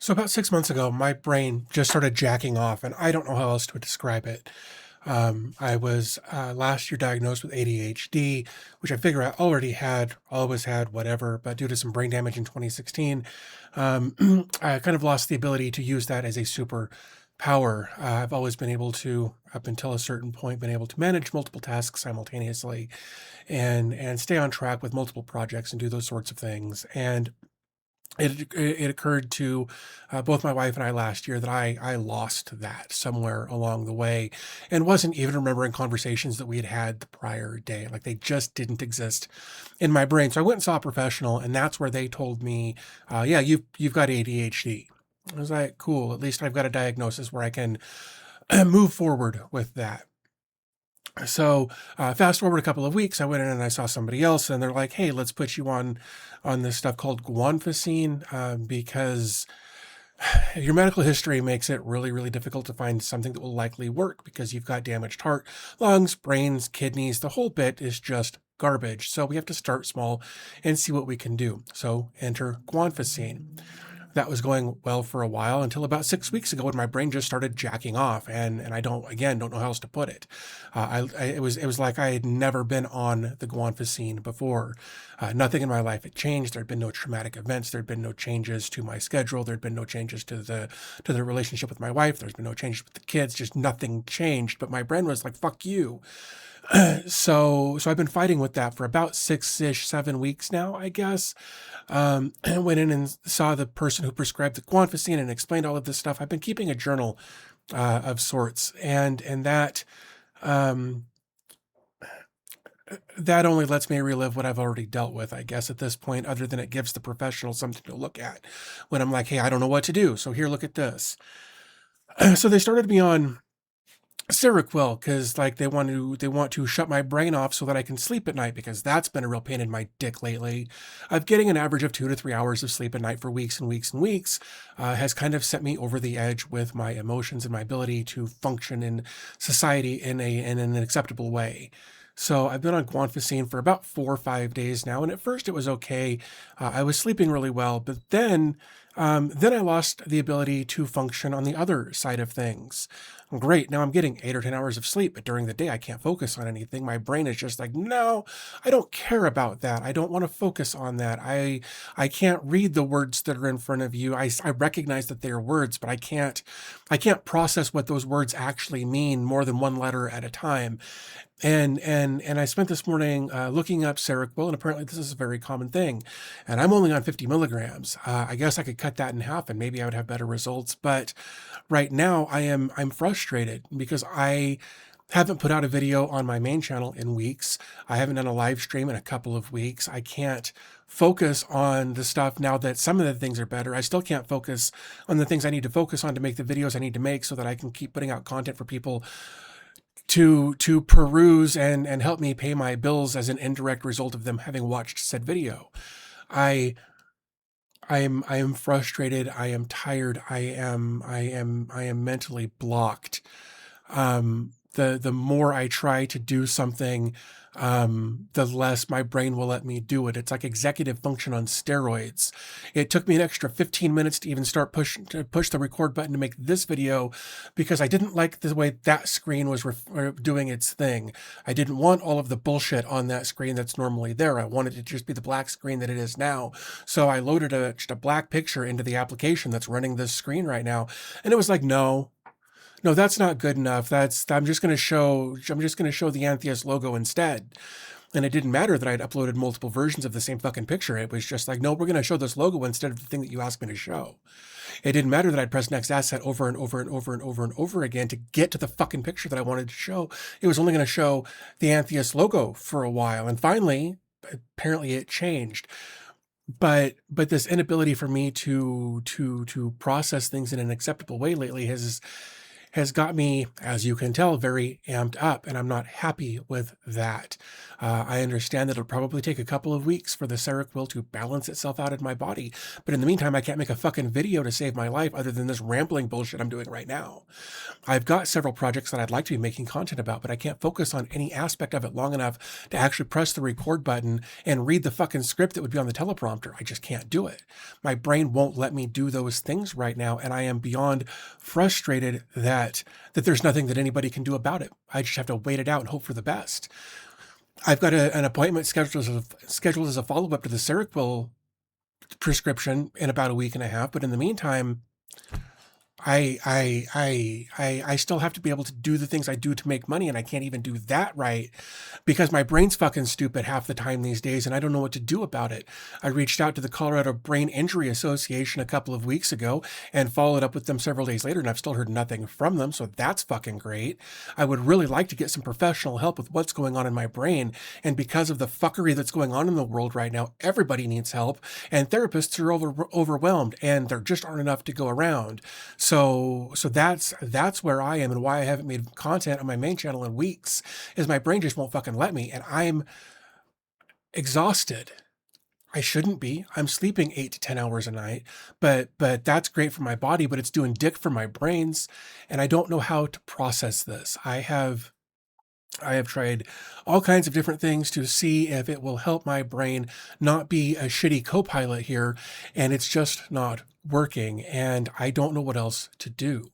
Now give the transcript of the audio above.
So about 6 months ago, my brain just started jacking off, and I don't know how else to describe it. I was last year diagnosed with ADHD, which I figure I already had, always had, whatever. But due to some brain damage in 2016, I kind of lost the ability to use that as a superpower. I've always been able to, up until a certain point, been able to manage multiple tasks simultaneously, and stay on track with multiple projects and do those sorts of things. And it occurred to both my wife and I last year that I lost that somewhere along the way and wasn't even remembering conversations that we had had the prior day. Like they just didn't exist in my brain. So I went and saw a professional, and that's where they told me, yeah, you've got ADHD. I was like, cool. At least I've got a diagnosis where I can move forward with that. So fast forward a couple of weeks, I went in and I saw somebody else, and they're like, "Hey, let's put you on this stuff called guanfacine because your medical history makes it really, really difficult to find something that will likely work because you've got damaged heart, lungs, brains, kidneys. The whole bit is just garbage. So we have to start small and see what we can do. So enter guanfacine. That was going well for a while until about 6 weeks ago when my brain just started jacking off, and I don't know how else to put it. It was like I had never been on the guanfacine before. Nothing in my life had changed. There'd been no traumatic events. There'd been no changes to my schedule. There'd been no changes to the relationship with my wife. There's been no changes with the kids. Just nothing changed. But my brain was like, "Fuck you." So I've been fighting with that for about 6-ish, 7 weeks now, I guess. I went in and saw the person who prescribed the guanfacine and explained all of this stuff. I've been keeping a journal of sorts, and um, that only lets me relive what I've already dealt with, I guess, at this point, other than it gives the professional something to look at when I'm like, "Hey, I don't know what to do, so here, look at this." So they started me on Seroquel because like they want to shut my brain off so that I can sleep at night, because that's been a real pain in my dick lately. I've getting an average of 2 to 3 hours of sleep at night for weeks and weeks and weeks. Has kind of set me over the edge with my emotions and my ability to function in society in an acceptable way. So I've been on guanfacine for about 4 or 5 days now, and at first it was okay. I was sleeping really well, but then I lost the ability to function on the other side of things. Great. Now I'm getting 8 or 10 hours of sleep, but during the day I can't focus on anything. My brain is just like, no, I don't care about that. I don't want to focus on that. I can't read the words that are in front of you. I recognize that they are words, but I can't process what those words actually mean more than one letter at a time. And I spent this morning looking up Seroquel, and apparently this is a very common thing. And I'm only on 50 milligrams. I guess I could cut that in half, and maybe I would have better results. But right now, I'm frustrated because I haven't put out a video on my main channel in weeks. I haven't done a live stream in a couple of weeks. I can't focus on the stuff now that some of the things are better. I still can't focus on the things I need to focus on to make the videos I need to make so that I can keep putting out content for people to peruse and help me pay my bills as an indirect result of them having watched said video. I I am frustrated. I am tired. I am mentally blocked. The more I try to do something, the less my brain will let me do it. It's like executive function on steroids. It took me an extra 15 minutes to even to push the record button to make this video because I didn't like the way that screen was doing its thing. I didn't want all of the bullshit on that screen that's normally there. I wanted it to just be the black screen that it is now. So I loaded just a black picture into the application that's running this screen right now, and it was like, no, that's not good enough. I'm just going to show the Antheus logo instead. And it didn't matter that I'd uploaded multiple versions of the same fucking picture. It was just like, no, we're going to show this logo instead of the thing that you asked me to show. It didn't matter that I'd press next asset over and over and over and over and over again to get to the fucking picture that I wanted to show. It was only going to show the Antheus logo for a while. And finally, apparently it changed. But this inability for me to process things in an acceptable way lately has got me, as you can tell, very amped up, and I'm not happy with that. I understand that it'll probably take a couple of weeks for the Seroquel to balance itself out in my body, but in the meantime, I can't make a fucking video to save my life other than this rambling bullshit I'm doing right now. I've got several projects that I'd like to be making content about, but I can't focus on any aspect of it long enough to actually press the record button and read the fucking script that would be on the teleprompter. I just can't do it. My brain won't let me do those things right now, and I am beyond frustrated that there's nothing that anybody can do about it. I just have to wait it out and hope for the best. I've got an appointment scheduled as a follow-up to the Seroquel prescription in about a week and a half, but in the meantime, I still have to be able to do the things I do to make money, and I can't even do that right because my brain's fucking stupid half the time these days, and I don't know what to do about it. I reached out to the Colorado Brain Injury Association a couple of weeks ago and followed up with them several days later, and I've still heard nothing from them, so that's fucking great. I would really like to get some professional help with what's going on in my brain, and because of the fuckery that's going on in the world right now, everybody needs help, and therapists are overwhelmed, and there just aren't enough to go around. So that's where I am, and why I haven't made content on my main channel in weeks is my brain just won't fucking let me, and I'm exhausted. I shouldn't be. I'm sleeping 8 to 10 hours a night, but that's great for my body, but it's doing dick for my brains, and I don't know how to process this. I have tried all kinds of different things to see if it will help my brain not be a shitty co-pilot here, and it's just not working, and I don't know what else to do.